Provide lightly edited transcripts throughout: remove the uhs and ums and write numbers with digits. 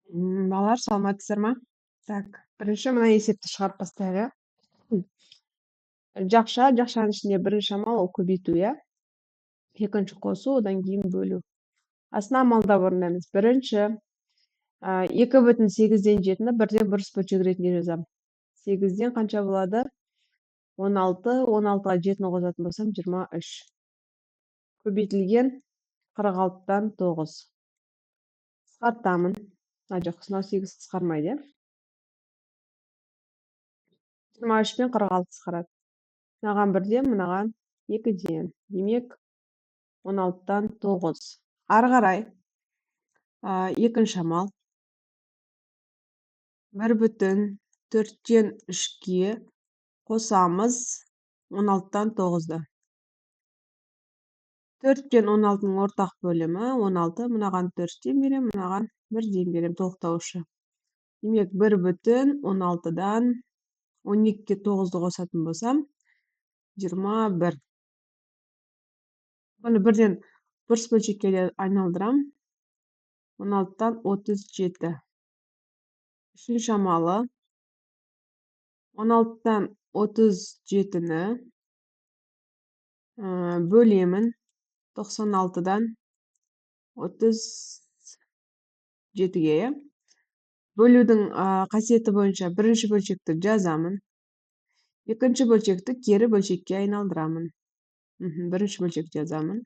Балалар, саламатсыздар ма? Так, бірінші мына есепті шығарып бастайық, иә. Жақшаның ішінде бірінші амал ол көбейту, иә. Екінші қосу, одан кейін бөлу. Астына амалдап орындаймыз. Бірінші, 2,8-ден 7-ні бірден бұрыс бөлшек ретінде жазамын. 8-ден қанша болады? 16, 16-ға 7-ні қосатын болсам 23. Көбейтілген 46-дан 9. Қысқартамын. Жоқ, сынау 8 қысқармайды, иә. 23 пен 46 қысқарады. Мынаған 1-ден, мынаған 2-ден. Демек, 16-дан 9. Ары қарай, екінші амал. 1,4-тен 3-ке қосамыз 16-дан 9-ды. 4-тен 16-ның ортақ бөлімі 16, мынаған 4-ден берем, мынаған 1-ден берем, толықтаушы. Демек, 1,16-дан 12-ке 9-ды қосатын болсам, 21. Бұны бірден бұрыс бөлшекке айналдырам. 16-дан 37. Үшінші амалы. 16-дан 37-ні бөлемін. 96-дан 37-ге. Бөлудің қасиеті бойынша бірінші бөлшекті жазамын. Екінші бөлшекті кері бөлшекке айналдырамын. Бірінші бөлшек жазамын.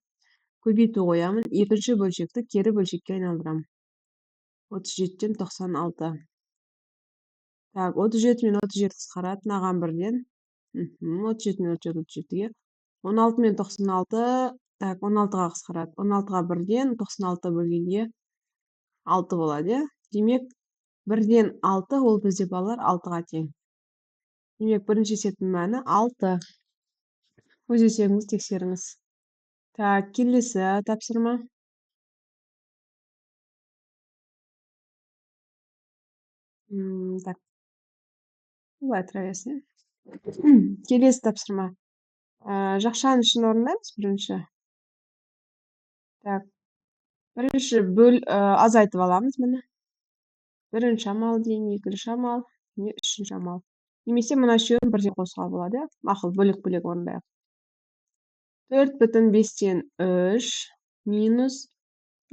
Көбейту қоямын. Екінші бөлшекті кері бөлшекке айналдырамын. 37-тен 96. Так, 37 мен 37 қысқарады. Мынаған 1-ден. 37 мен 37-ге. 16 мен 96, так, 16-ға қысқарады. 16-ға 1-ден 96 бөлгенде 6 болады. Демек, 1-ден 6 ол бізде балалар 6-ға тең. Демек, бірінші есептің мәні 6. Өз есебіңізді тексеріңіз. Так, келесі тапсырма. Так, бұлай тұра берсін. Келесі тапсырма. Жақшаның ішін орындаймыз бірінші. Так, бірінші азайтып аламыз міне. Бірінші амал дейін, екінші амал, үшінші амал. Немесе мына үшеуін бірден қосуға болады. Мақұл, бөлек-бөлек орындайық. 4,5-тен 3 минус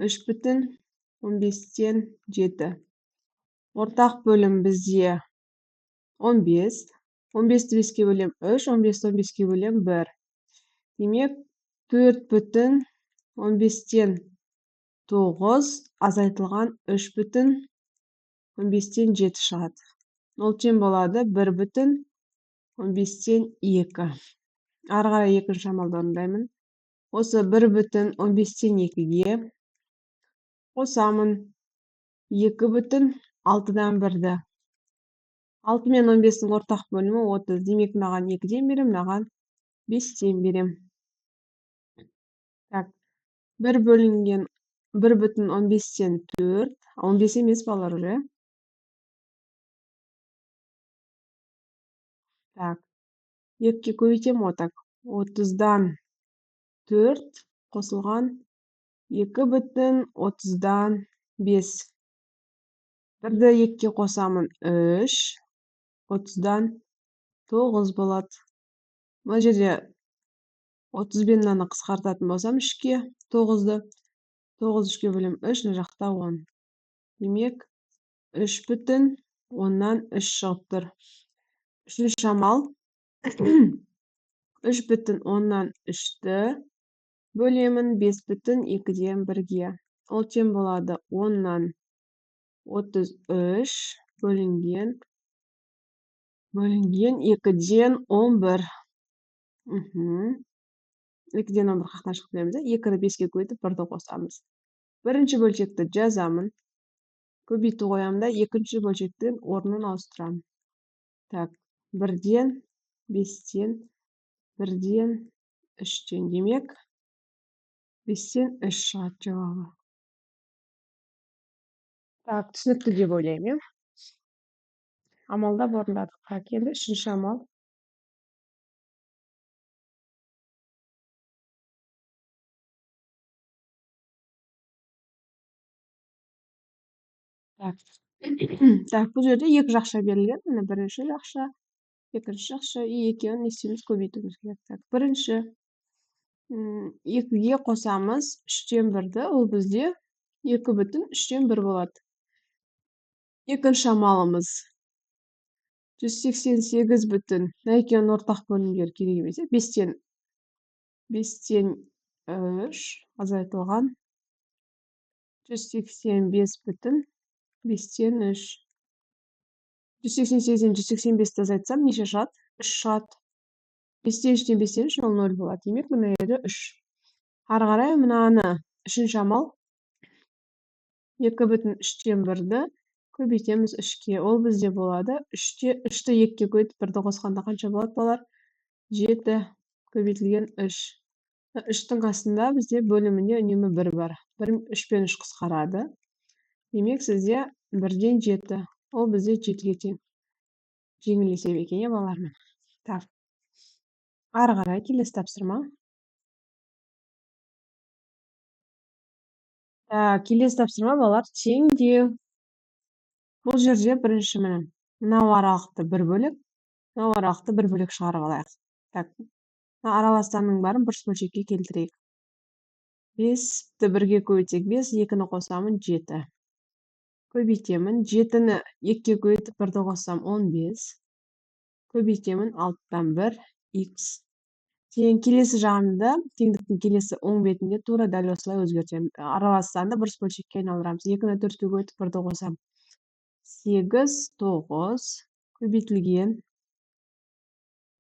3,15-тен 7. Ортақ бөлім бізде 15. 15-ті 5-ке бөлем 3, 15-ті 15-ке бөлем 1. Демек, 4,15-тен 9 азайтылған 3,15-тен 7 шығады. Ол тең болады 1,15-тен 2. Ары қарай екінші амалды орындаймын. Осы 1,15-тен 2-ге қосамын 2,6-дан 1-ді. 6 мен 15-дің ортақ бөлімі 30. Демек, мынаған 2-ден берем, мынаған 5-ден берем. Так, 1 бөлінген 1,15-тен 4. 15 емес балалар уже. Так, 2-ке көбейтем отак. 30-дан 4 қосылған 2,30-дан 5. 1-ді 2-ке қосамын 3. 30-дан 9 болады. Бұл жерде 30 бен мынаны қысқартатын болсам 3-ке 9-ды. 9 3-ке бөлем 3, мына жақта 10. Демек, 3,10-нан 3 шығып тұр. Үшінші амал. 3,10-нан 3-ті бөлемін 5,2-ден 1-ге. Ол тең болады 10-нан 33 бөлінген 2-ден 11. 2-ден 11 қақтан шығып береміз. 2-ді 5-ке көйтіп 1-ді қосамыз. Бірінші бөлшекті жазамын. Көбейту қоямын да, екінші бөлшектен орнын ауыстырамын. Так, 1-ден 5-тен 1-ден 3-тен. Демек, 5-тен 3 шығады жауабы. Так, түсінікті деп ойлаймын. Амалдап орындадық. Так, енді үшінші амал. Так. Так, бұл жерде екі жақша берілген. Міне бірінші жақша, екінші жақша и екеуін не істейміз? Көбейтуіміз керек. Так, бірінші 2-ге қосамыз 3-тен 1-ді, ол бізде 2,3-тен 1 болады. Екінші амалымыз 188 бүтін. Екеуінің ортақ бөлімдері керек емес. 5-тен 3 азайтылған 185 бүтін 5-тен 3. 188-ден 185-ті азайтсам неше шығады? 3 шығады. 5-тен 3-тен 5-тен 3 ол 0 болады. Демек, мына жерде 3. Ары қарай мынаны үшінші амал 2,3-тен 1-ді көбейтеміз 3-ке. Ол бізде болады. 3-ті 2-ге көбейтіп 1-ді қосқанда қанша болады балар? 7 көбейтілген 3. 3-тің қасында бізде бөлімінде үнемі 1 бар. 3 пен 3 қысқарады. Демек, сізде 1-ден 7. Ол бізде 7-ге тең. Жеңіл есеп екен, балармен. Так. Ары қарай келесі тапсырма. Келесі тапсырма балар теңдеу. Бұл жерде бірінші міне мынау аралықты 1 бөлек, мынау аралықты 1 бөлек шығарып алайық. Так. Араластарының барын бұрыс бөлшекке келтірейік. 5-ті 1-ге көбейтсек 5, 2-ні қосамын 7. Көбейтемін 7-ні 2-ге көбейтіп 1-ді қоссам 15. Көбейтемін 6-тан 1 x. Кейін келесі жағында теңдіктің келесі оң бетінде тура дәл осылай өзгертемін. Араластарында бұрыс бөлшекке айналдырамыз. 2-ні 4-ге көбейтіп 1-ді қосам 8, 9 көбейтілген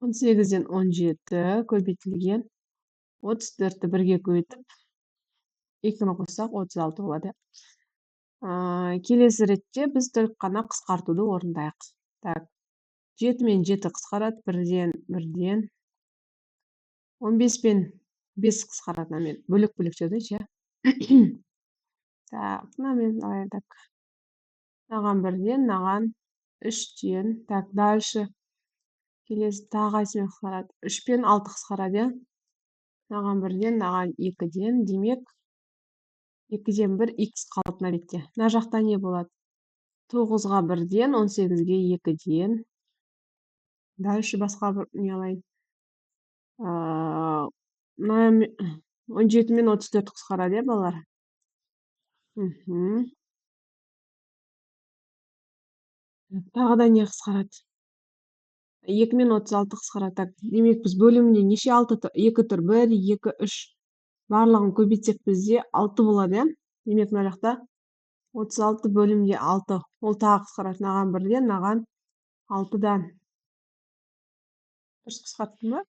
18-ден 17 көбейтілген 34-ті 1-ге көбейтіп 2-ні қоссақ 36 болады. Келесі ретте біз тек қана қысқартуды орындайық. Так. 7 мен 7 қысқарады, 1-ден 1-ден. 15 пен 5 қысқарады, мен бөлек-бөлек ше. Так, мен так. Наған 1-ден, наған 3-ден. Так, дальше. Келесі тағы қайсымен қысқарады? 3 пен 6 қысқарады, наған 1-ден, наған 2-ден. Демек, 2-ден 1 x қалпына бетте. Мына жақта не болады? 9-ға 1-ден, 18-ге 2-ден. Дальше басқа бір не алайын. 17 мен 34 қысқарады, балар. Тағы да не қысқарады? 2 мен 36 қысқарады. Демек, біз бөлімінде неше 2 тұр? 1, 2, 3. Барлығын көбейтсек бізде 6 болады, е? Демек, мына жақта 36 бөлімде 6. Ол тағы қысқарады. Наған 1-ден, наған 6-дан. Дұрыс қысқарттым ба?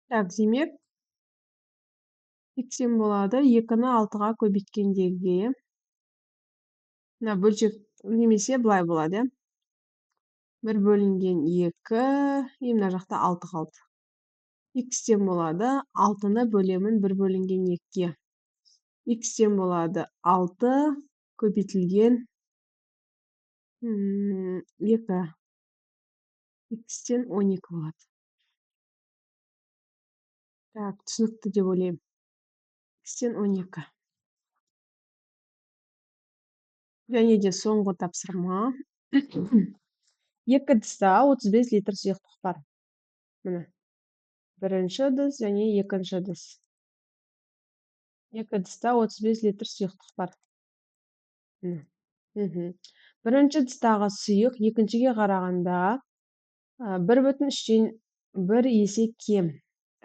Так, демек, x'ен болады 2-ні 6-ға көбейткендегі. Мына бөлшек немесе былай болады, 1 бөлінген 2, и мына жақта 6 қалды. X'тен болады 6-ны бөлемін 1 бөлінген 2-ге. X'тен болады 6 көбейтілген 2. X'тен 12 болады. Так, түсінікті деп ойлаймын. X'тен 12. Және де соңғы тапсырма. 2 ыдыста 35 литр сұйықтық бар. Міне. Бірінші ыдыс және екінші ыдыс. 2 ыдыста 35 литр сұйықтық бар. Бірінші ыдыстағы сұйық екіншіге қарағанда 1,3-тен 1 есе кем.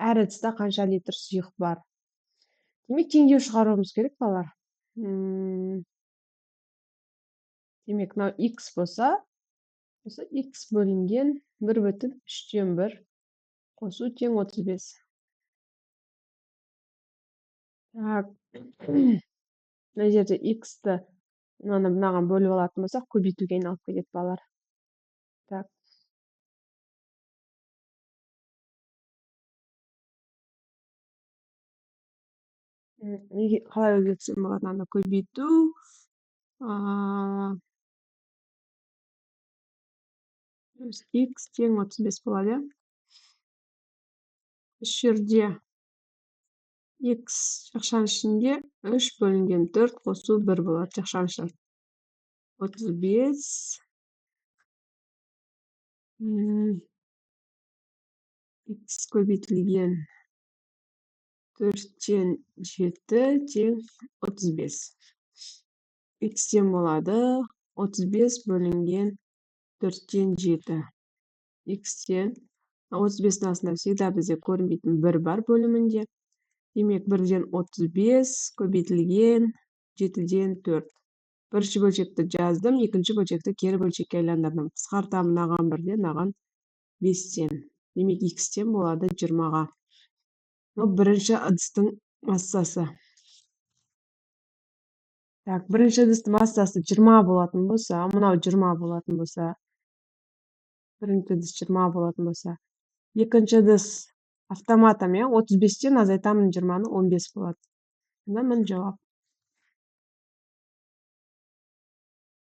Әр ыдыста қанша литр сұйық бар? Демек, теңдеу шығаруымыз керек, балар. Демек, мынау x болса, x бөлінген 1,3-тен 1 қосу тең 35. Так. Мына жерде x-ті мынаған бөліп алатын болсақ, көбейтуге айналып кетеді, балар. Так. Қалай өзгертсем болады? Анда көбейту. X тең 35 болады. Үш жерде X жакшанышинге 3 бөлүнгөн 4 косуу 1 болот. Жакшанышар. 35 X көбөйтүлгөн 4/7 тең 35. X тең болады 35 бөлүнгөн 4/7. X тең 35'in астында всегда бизде көрүнбөйтүн 1 бар бөлүмүндө. Демек 1/35 көбөйтүлгөн 7/4. Биринчи бөлчөктү жаздым, экинчи бөлчөктү кери бөлчөккө айландырдым. Кыскартам мынаган 1ден, мынаган 5тен. Демек X тең болду 20-га. Bu birinchi ыдыстын массасы. Так, birinchi ыдыстын массасы 20 болотун болсо, мынау 20 болотун болсо, birinchi ыдыс 20 болотун болсо, экинчи ыдыс автоматом 35тен азайтамын 20-ны 15 болот. Мына менин жабап.